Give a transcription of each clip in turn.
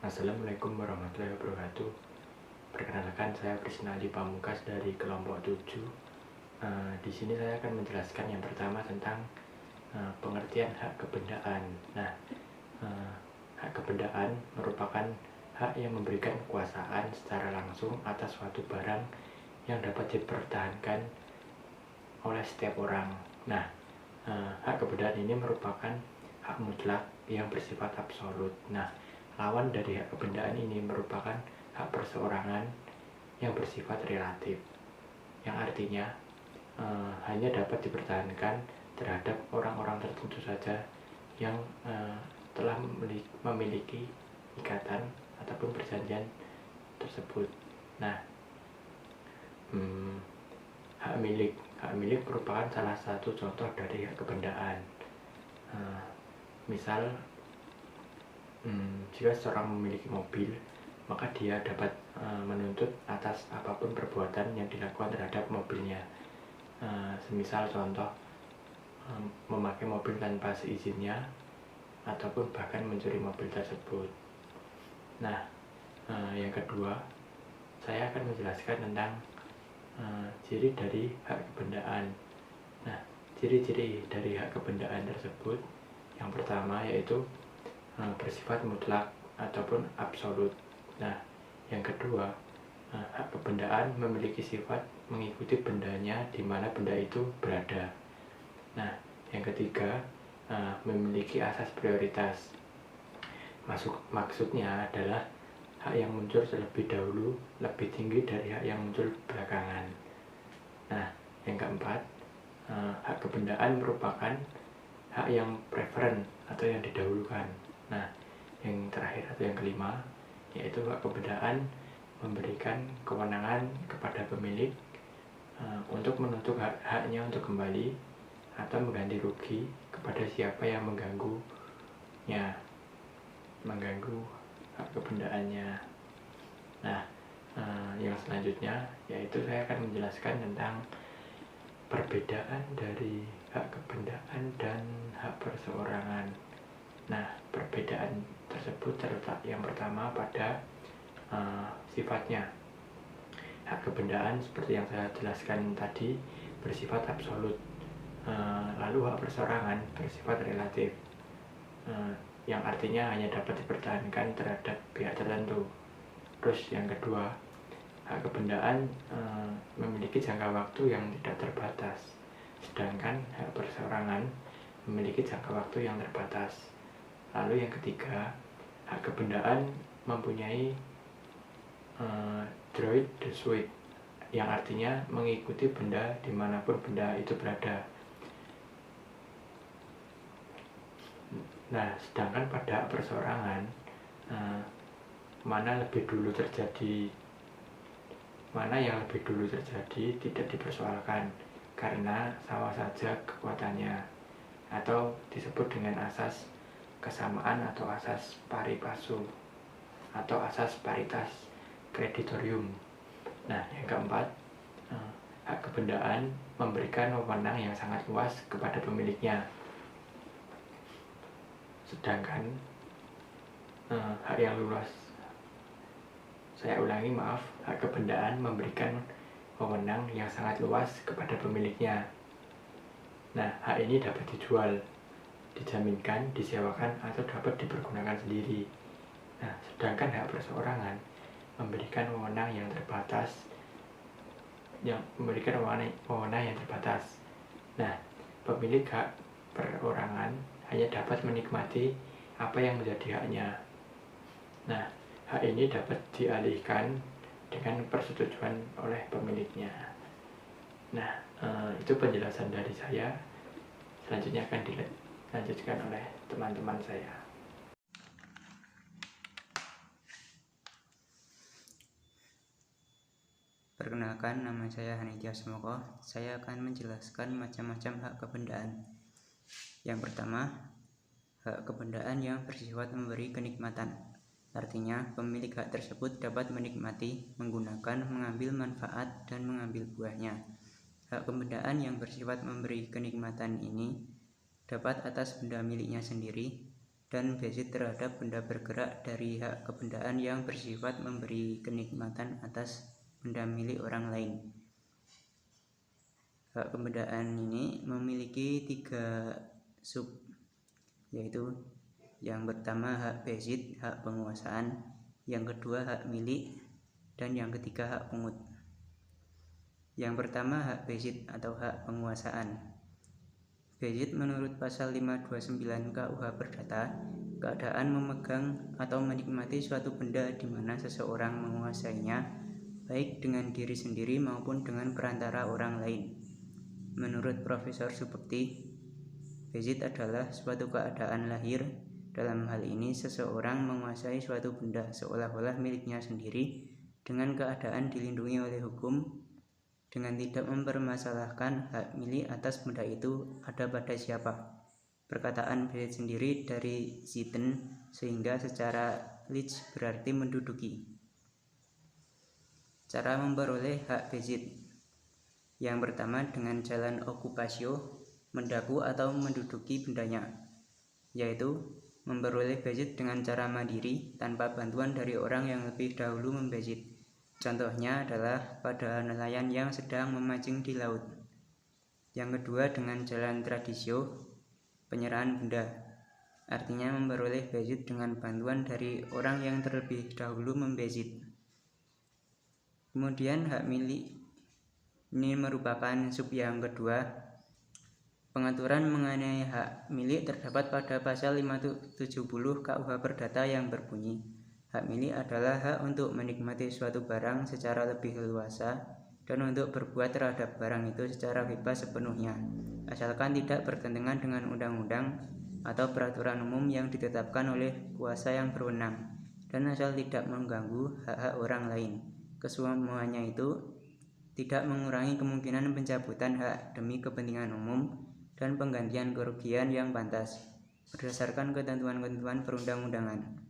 Assalamualaikum warahmatullahi wabarakatuh. Perkenalkan, saya Krisnadi Pamungkas dari kelompok 7. Di sini saya akan menjelaskan yang pertama tentang pengertian hak kebendaan. Hak kebendaan merupakan hak yang memberikan kekuasaan secara langsung atas suatu barang yang dapat dipertahankan oleh setiap orang. Hak kebendaan ini merupakan hak mutlak yang bersifat absolut. Lawan dari hak kebendaan ini merupakan hak perseorangan yang bersifat relatif, yang artinya hanya dapat dipertahankan terhadap orang-orang tertentu saja yang telah memiliki ikatan ataupun perjanjian tersebut. Hak milik merupakan salah satu contoh dari hak kebendaan. Misal, jika seseorang memiliki mobil, maka dia dapat menuntut atas apapun perbuatan yang dilakukan terhadap mobilnya. Semisal contoh, memakai mobil tanpa seizinnya, ataupun bahkan mencuri mobil tersebut. Yang kedua, saya akan menjelaskan tentang ciri dari hak kebendaan. Ciri-ciri dari hak kebendaan tersebut, yang pertama yaitu bersifat mutlak ataupun absolut. Yang kedua, hak kebendaan memiliki sifat mengikuti bendanya di mana benda itu berada. Yang ketiga, memiliki asas prioritas. Maksudnya adalah hak yang muncul terlebih dahulu lebih tinggi dari hak yang muncul belakangan. Yang keempat, hak kebendaan merupakan hak yang preferen atau yang didahulukan. Yang terakhir atau yang kelima, yaitu hak kebendaan memberikan kewenangan kepada pemilik untuk menuntut haknya untuk kembali atau mengganti rugi kepada siapa yang mengganggu hak kebendaannya. Yang selanjutnya yaitu saya akan menjelaskan tentang perbedaan dari hak kebendaan dan hak perseorangan. Perbedaan tersebut terletak yang pertama pada sifatnya. Hak kebendaan seperti yang saya jelaskan tadi bersifat absolut, lalu hak perseorangan bersifat relatif, yang artinya hanya dapat dipertahankan terhadap pihak tertentu. Terus yang kedua, hak kebendaan memiliki jangka waktu yang tidak terbatas, sedangkan hak perseorangan memiliki jangka waktu yang terbatas. Lalu yang ketiga, hak kebendaan mempunyai droit de suite, yang artinya mengikuti benda dimanapun benda itu berada. Sedangkan pada hak perseorangan, mana yang lebih dulu terjadi tidak dipersoalkan karena sama saja kekuatannya, atau disebut dengan asas kesamaan atau asas pari passu atau asas paritas creditorium. Yang keempat, hak kebendaan memberikan wewenang yang sangat luas kepada pemiliknya, sedangkan hak kebendaan memberikan wewenang yang sangat luas kepada pemiliknya. Hak ini dapat dijual, dijaminkan, disewakan, atau dapat dipergunakan sendiri. Sedangkan hak perseorangan memberikan wewenang yang terbatas. Pemilik hak perorangan hanya dapat menikmati apa yang menjadi haknya. Hak ini dapat dialihkan dengan persetujuan oleh pemiliknya. Itu penjelasan dari saya. Selanjutnya akan dilanjutkan oleh teman-teman saya. Perkenalkan, nama saya Hanitya Smoko. Saya akan menjelaskan macam-macam hak kebendaan. Yang pertama, hak kebendaan yang bersifat memberi kenikmatan. Artinya, pemilik hak tersebut dapat menikmati, menggunakan, mengambil manfaat, dan mengambil buahnya. Hak kebendaan yang bersifat memberi kenikmatan ini dapat atas benda miliknya sendiri, dan bezit terhadap benda bergerak dari hak kebendaan yang bersifat memberi kenikmatan atas benda milik orang lain. Hak kebendaan ini memiliki 3 sub, yaitu yang pertama hak bezit, hak penguasaan, yang kedua hak milik, dan yang ketiga hak pungut. Yang pertama hak bezit atau hak penguasaan. Bezit menurut pasal 529 KUH Perdata, keadaan memegang atau menikmati suatu benda di mana seseorang menguasainya, baik dengan diri sendiri maupun dengan perantara orang lain. Menurut Profesor Subekti, bezit adalah suatu keadaan lahir. Dalam hal ini, seseorang menguasai suatu benda seolah-olah miliknya sendiri dengan keadaan dilindungi oleh hukum, dengan tidak mempermasalahkan hak milik atas benda itu ada pada siapa. Perkataan bezit sendiri dari zitten, sehingga secara lich berarti menduduki. Cara memperoleh hak bezit. Yang pertama dengan jalan okupasio, mendaku atau menduduki bendanya, yaitu memperoleh bezit dengan cara mandiri tanpa bantuan dari orang yang lebih dahulu membezit. Contohnya adalah pada nelayan yang sedang memancing di laut. Yang kedua dengan jalan tradisio, penyerahan benda, artinya memperoleh bezit dengan bantuan dari orang yang terlebih dahulu membezit. Kemudian hak milik ini merupakan sub yang kedua. Pengaturan mengenai hak milik terdapat pada pasal 570 KUH Perdata yang berbunyi, hak milik adalah hak untuk menikmati suatu barang secara lebih leluasa dan untuk berbuat terhadap barang itu secara bebas sepenuhnya, asalkan tidak bertentangan dengan undang-undang atau peraturan umum yang ditetapkan oleh kuasa yang berwenang, dan asal tidak mengganggu hak-hak orang lain. Kesemuanya itu tidak mengurangi kemungkinan pencabutan hak demi kepentingan umum dan penggantian kerugian yang pantas berdasarkan ketentuan-ketentuan perundang-undangan.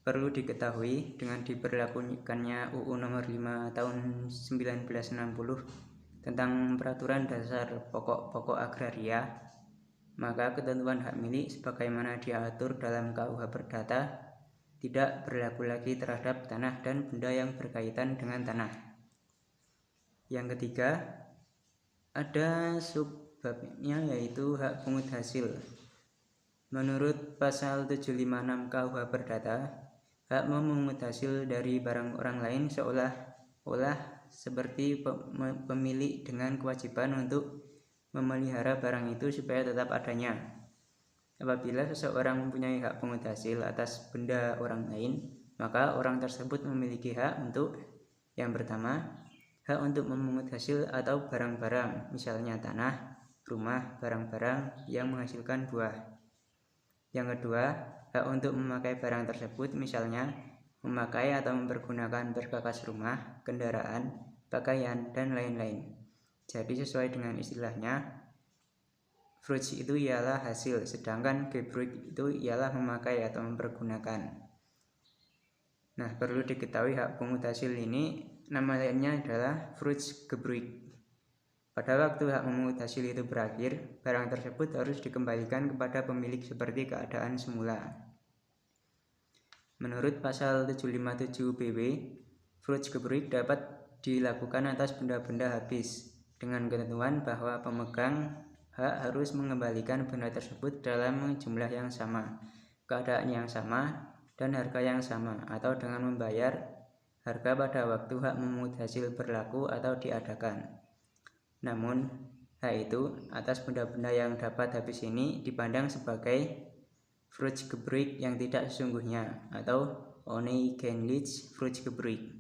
Perlu diketahui, dengan diberlakukannya UU Nomor 5 Tahun 1960 tentang Peraturan Dasar Pokok-pokok Agraria, maka ketentuan hak milik sebagaimana diatur dalam KUH Perdata tidak berlaku lagi terhadap tanah dan benda yang berkaitan dengan tanah. Yang ketiga, ada subbabnya yaitu hak pungut hasil. Menurut pasal 756 KUH Perdata, hak memungut hasil dari barang orang lain seolah-olah seperti pemilik dengan kewajiban untuk memelihara barang itu supaya tetap adanya. Apabila seseorang mempunyai hak pungut hasil atas benda orang lain, maka orang tersebut memiliki hak untuk yang pertama, hak untuk memungut hasil atau barang-barang, misalnya tanah, rumah, barang-barang yang menghasilkan buah. Yang kedua, hak untuk memakai barang tersebut, misalnya memakai atau mempergunakan berbagai rumah, kendaraan, pakaian, dan lain-lain. Jadi sesuai dengan istilahnya, fruits itu ialah hasil, sedangkan Gebruk itu ialah memakai atau mempergunakan. Nah, perlu diketahui hak pungut hasil ini nama lainnya adalah Fruitsgebruik. Pada waktu hak memungut hasil itu berakhir, barang tersebut harus dikembalikan kepada pemilik seperti keadaan semula. Menurut pasal 757 BW, Fruitsgebruik dapat dilakukan atas benda-benda habis dengan ketentuan bahwa pemegang hak harus mengembalikan benda tersebut dalam jumlah yang sama, keadaan yang sama, dan harga yang sama, atau dengan membayar harga pada waktu hak memungut hasil berlaku atau diadakan. Namun, hak itu atas benda-benda yang dapat habis ini dipandang sebagai Fruitsgebruik yang tidak sesungguhnya atau oneigenlich Fruitsgebruik.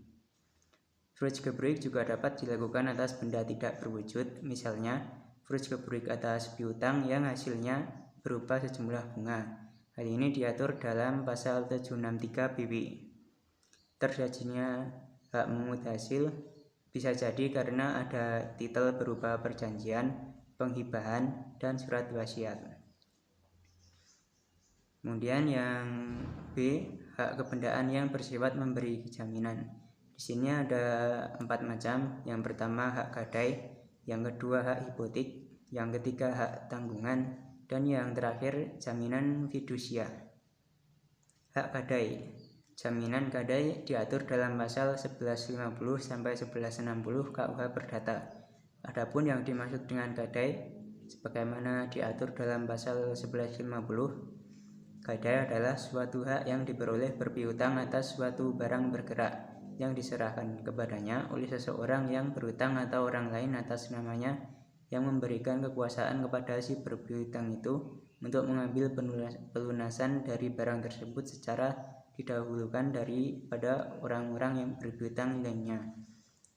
Fruitsgebruik juga dapat dilakukan atas benda tidak berwujud, misalnya Fruitsgebruik atas piutang yang hasilnya berupa sejumlah bunga. Hal ini diatur dalam pasal 763 BW. Terjadinya hak memungut hasil bisa jadi karena ada titel berupa perjanjian, penghibahan, dan surat wasiat. Kemudian yang B, hak kebendaan yang bersifat memberi jaminan. Di sini ada 4 macam. Yang pertama hak gadai, yang kedua hak hipotek, yang ketiga hak tanggungan, Dan yang terakhir, jaminan fidusia. Hak gadai. Jaminan gadai diatur dalam pasal 1150 sampai 1160 KUH Perdata. Adapun yang dimaksud dengan gadai sebagaimana diatur dalam pasal 1150, gadai adalah suatu hak yang diperoleh berpiutang atas suatu barang bergerak yang diserahkan kepadanya oleh seseorang yang berhutang atau orang lain atas namanya, yang memberikan kekuasaan kepada si berpiutang itu untuk mengambil pelunasan dari barang tersebut secara didahulukan daripada orang-orang yang berpiutang lainnya,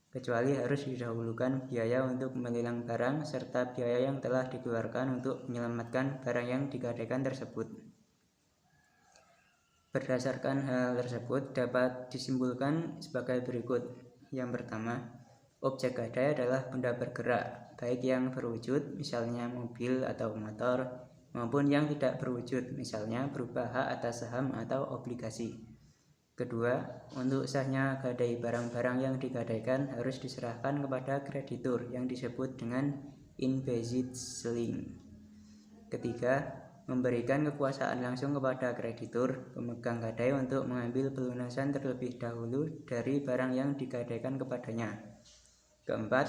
kecuali harus didahulukan biaya untuk melelang barang serta biaya yang telah dikeluarkan untuk menyelamatkan barang yang digadaikan tersebut. Berdasarkan hal tersebut dapat disimpulkan sebagai berikut. Yang pertama, objek gadai adalah benda bergerak, baik yang berwujud, misalnya mobil atau motor, maupun yang tidak berwujud, misalnya berupa hak atas saham atau obligasi. Kedua, untuk sahnya gadai barang-barang yang digadaikan harus diserahkan kepada kreditur yang disebut dengan Inbesitzling. Ketiga, memberikan kekuasaan langsung kepada kreditur pemegang gadai untuk mengambil pelunasan terlebih dahulu dari barang yang digadaikan kepadanya. Keempat,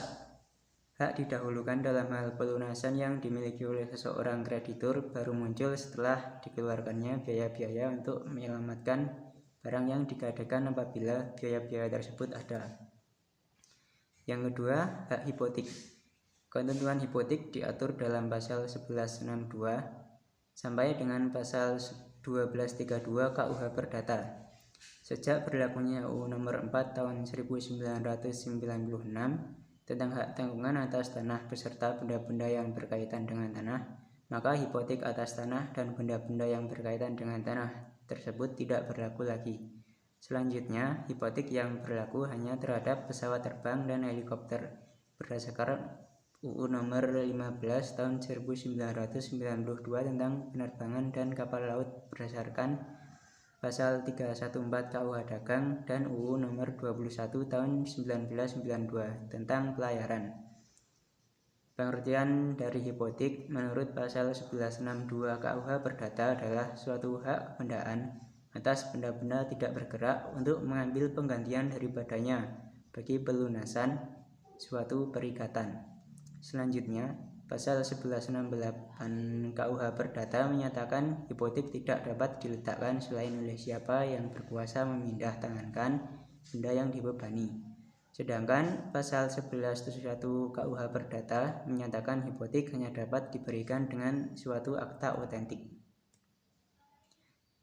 hak didahulukan dalam hal pelunasan yang dimiliki oleh seseorang kreditur baru muncul setelah dikeluarkannya biaya-biaya untuk menyelamatkan barang yang digadaikan apabila biaya-biaya tersebut ada. Yang kedua, hak hipotek. Ketentuan hipotek diatur dalam pasal 1162 sampai dengan pasal 1232 KUH Perdata. Sejak berlakunya UU Nomor 4 Tahun 1996 tentang hak tanggungan atas tanah beserta benda-benda yang berkaitan dengan tanah, maka hipotek atas tanah dan benda-benda yang berkaitan dengan tanah tersebut tidak berlaku lagi. Selanjutnya, hipotek yang berlaku hanya terhadap pesawat terbang dan helikopter berdasarkan UU Nomor 15 Tahun 1992 tentang penerbangan dan kapal laut berdasarkan Pasal 314 KUH Dagang dan UU Nomor 21 Tahun 1992 tentang pelayaran. Pengertian dari hipotek menurut Pasal 1162 KUH Perdata adalah suatu hak kebendaan atas benda-benda tidak bergerak untuk mengambil penggantian daripadanya bagi pelunasan suatu perikatan. Selanjutnya, Pasal 1168 KUH Perdata menyatakan hipotek tidak dapat diletakkan selain oleh siapa yang berkuasa memindah tangankan benda yang dibebani. Sedangkan Pasal 1171 KUH Perdata menyatakan hipotek hanya dapat diberikan dengan suatu akta otentik.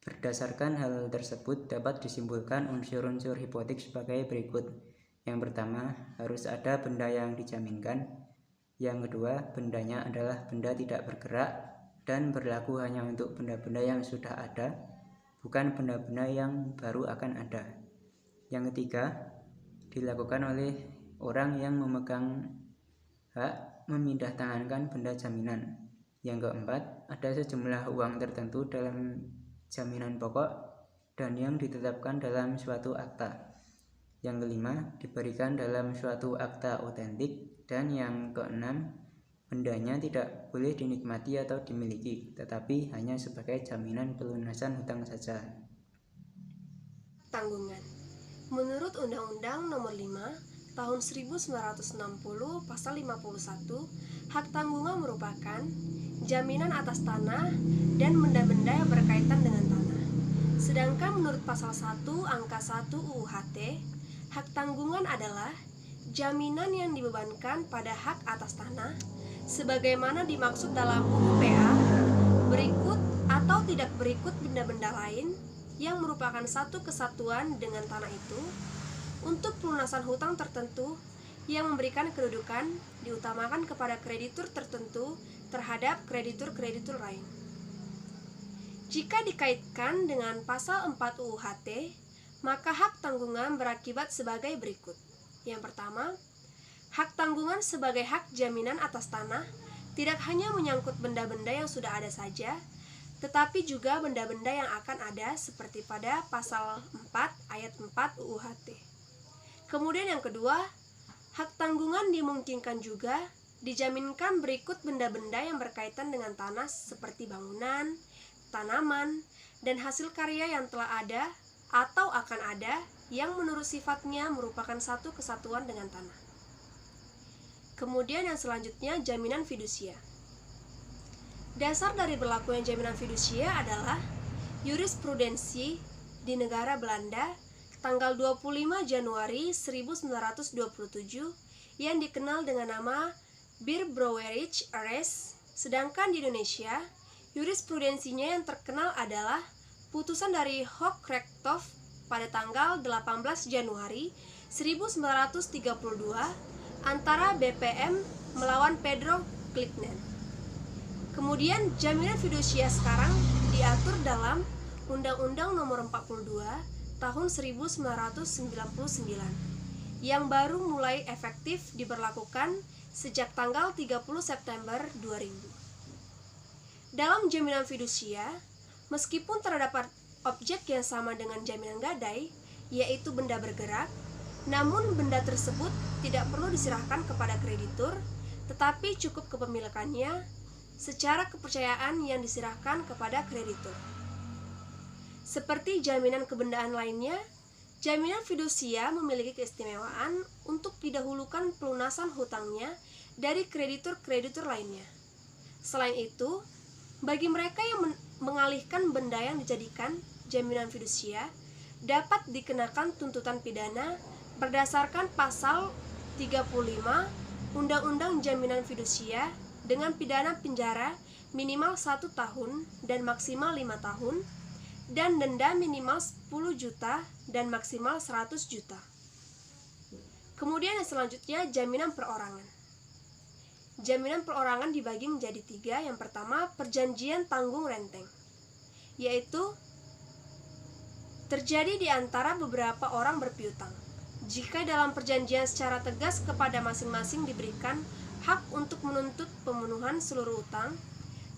Berdasarkan hal tersebut dapat disimpulkan unsur-unsur hipotek sebagai berikut. Yang pertama, harus ada benda yang dijaminkan. Yang kedua, bendanya adalah benda tidak bergerak dan berlaku hanya untuk benda-benda yang sudah ada, bukan benda-benda yang baru akan ada. Yang ketiga, dilakukan oleh orang yang memegang hak memindah tangankan benda jaminan. Yang keempat, ada sejumlah uang tertentu dalam jaminan pokok dan yang ditetapkan dalam suatu akta. Yang kelima, diberikan dalam suatu akta otentik. Dan yang keenam, bendanya tidak boleh dinikmati atau dimiliki, tetapi hanya sebagai jaminan pelunasan hutang saja. Tanggungan. Menurut Undang-Undang Nomor 5 Tahun 1960 Pasal 51, hak tanggungan merupakan jaminan atas tanah dan benda-benda yang berkaitan dengan tanah. Sedangkan menurut Pasal 1 Angka 1 UU HT, hak tanggungan adalah jaminan yang dibebankan pada hak atas tanah sebagaimana dimaksud dalam UU PA, berikut atau tidak berikut benda-benda lain yang merupakan satu kesatuan dengan tanah itu untuk pelunasan hutang tertentu yang memberikan kedudukan diutamakan kepada kreditur tertentu terhadap kreditur-kreditur lain. Jika dikaitkan dengan pasal 4 UU HT, maka hak tanggungan berakibat sebagai berikut. Yang pertama, hak tanggungan sebagai hak jaminan atas tanah tidak hanya menyangkut benda-benda yang sudah ada saja, tetapi juga benda-benda yang akan ada seperti pada pasal 4 ayat 4 UU HT. Kemudian yang kedua, hak tanggungan dimungkinkan juga dijaminkan berikut benda-benda yang berkaitan dengan tanah seperti bangunan, tanaman, dan hasil karya yang telah ada atau akan ada yang menurut sifatnya merupakan satu kesatuan dengan tanah. Kemudian yang selanjutnya, jaminan fidusia. Dasar dari berlakunya jaminan fidusia adalah jurisprudensi di negara Belanda tanggal 25 Januari 1927 yang dikenal dengan nama Bierbrouwerij Arrest, sedangkan di Indonesia jurisprudensinya yang terkenal adalah putusan dari Hooggerechtshof pada tanggal 18 Januari 1932 antara BPM melawan Pedro Kliknen. Kemudian jaminan fidusia sekarang diatur dalam Undang-Undang Nomor 42 Tahun 1999 yang baru mulai efektif diberlakukan sejak tanggal 30 September 2000. Dalam jaminan fidusia, meskipun terdapat objek yang sama dengan jaminan gadai, yaitu benda bergerak, namun benda tersebut tidak perlu diserahkan kepada kreditur, tetapi cukup kepemilikannya secara kepercayaan yang diserahkan kepada kreditur. Seperti jaminan kebendaan lainnya, jaminan fidusia memiliki keistimewaan untuk didahulukan pelunasan hutangnya dari kreditur-kreditur lainnya. Selain itu, bagi mereka yang mengalihkan benda yang dijadikan jaminan fidusia, dapat dikenakan tuntutan pidana berdasarkan pasal 35 Undang-Undang Jaminan Fidusia dengan pidana penjara minimal 1 tahun dan maksimal 5 tahun dan denda minimal 10 juta dan maksimal 100 juta. Kemudian yang selanjutnya, jaminan perorangan. Jaminan perorangan dibagi menjadi 3. Yang pertama, perjanjian tanggung renteng, yaitu terjadi di antara beberapa orang berpiutang. Jika dalam perjanjian secara tegas kepada masing-masing diberikan hak untuk menuntut pemenuhan seluruh utang,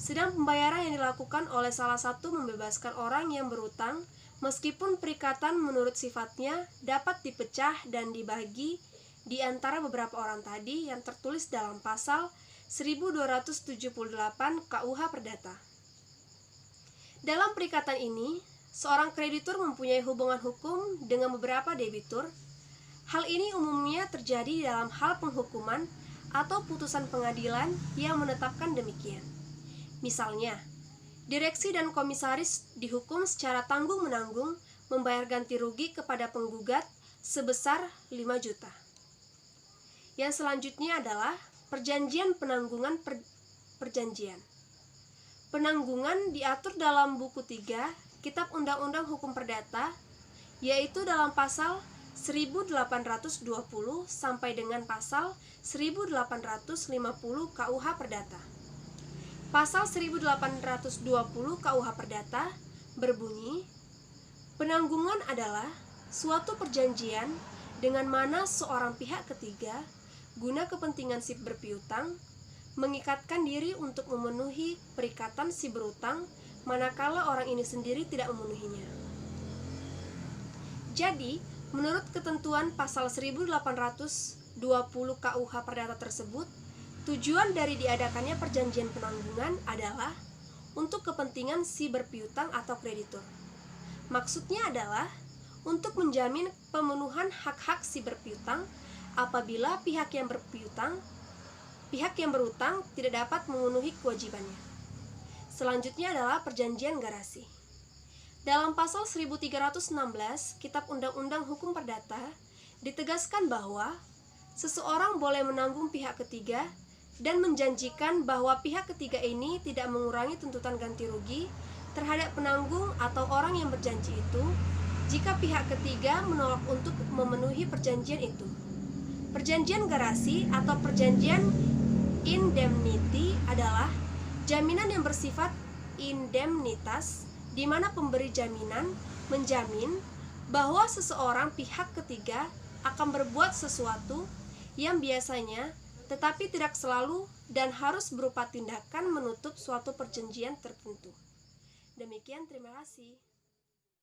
sedang pembayaran yang dilakukan oleh salah satu membebaskan orang yang berutang, meskipun perikatan menurut sifatnya dapat dipecah dan dibagi di antara beberapa orang tadi yang tertulis dalam pasal 1278 KUH Perdata. Dalam perikatan ini, seorang kreditur mempunyai hubungan hukum dengan beberapa debitur. Hal ini umumnya terjadi dalam hal penghukuman atau putusan pengadilan yang menetapkan demikian. Misalnya, direksi dan komisaris dihukum secara tanggung-menanggung membayar ganti rugi kepada penggugat sebesar 5 juta. Yang selanjutnya adalah perjanjian penanggungan perjanjian. Penanggungan diatur dalam buku 3 Kitab Undang-Undang Hukum Perdata, yaitu dalam pasal 1820 sampai dengan pasal 1850 KUH Perdata. Pasal 1820 KUH Perdata berbunyi, penanggungan adalah suatu perjanjian dengan mana seorang pihak ketiga guna kepentingan si berpiutang mengikatkan diri untuk memenuhi perikatan si berutang manakala orang ini sendiri tidak memenuhinya. Jadi, menurut ketentuan pasal 1820 KUH Perdata tersebut, tujuan dari diadakannya perjanjian penanggungan adalah untuk kepentingan si berpiutang atau kreditur. Maksudnya adalah untuk menjamin pemenuhan hak-hak si berpiutang apabila pihak yang berutang tidak dapat memenuhi kewajibannya. Selanjutnya adalah perjanjian garasi. Dalam pasal 1316 Kitab Undang-Undang Hukum Perdata ditegaskan bahwa seseorang boleh menanggung pihak ketiga dan menjanjikan bahwa pihak ketiga ini tidak mengurangi tuntutan ganti rugi terhadap penanggung atau orang yang berjanji itu jika pihak ketiga menolak untuk memenuhi perjanjian itu. Perjanjian garasi atau perjanjian indemnity adalah jaminan yang bersifat indemnitas di mana pemberi jaminan menjamin bahwa seseorang pihak ketiga akan berbuat sesuatu yang biasanya tetapi tidak selalu dan harus berupa tindakan menutup suatu perjanjian tertentu. Demikian, terima kasih.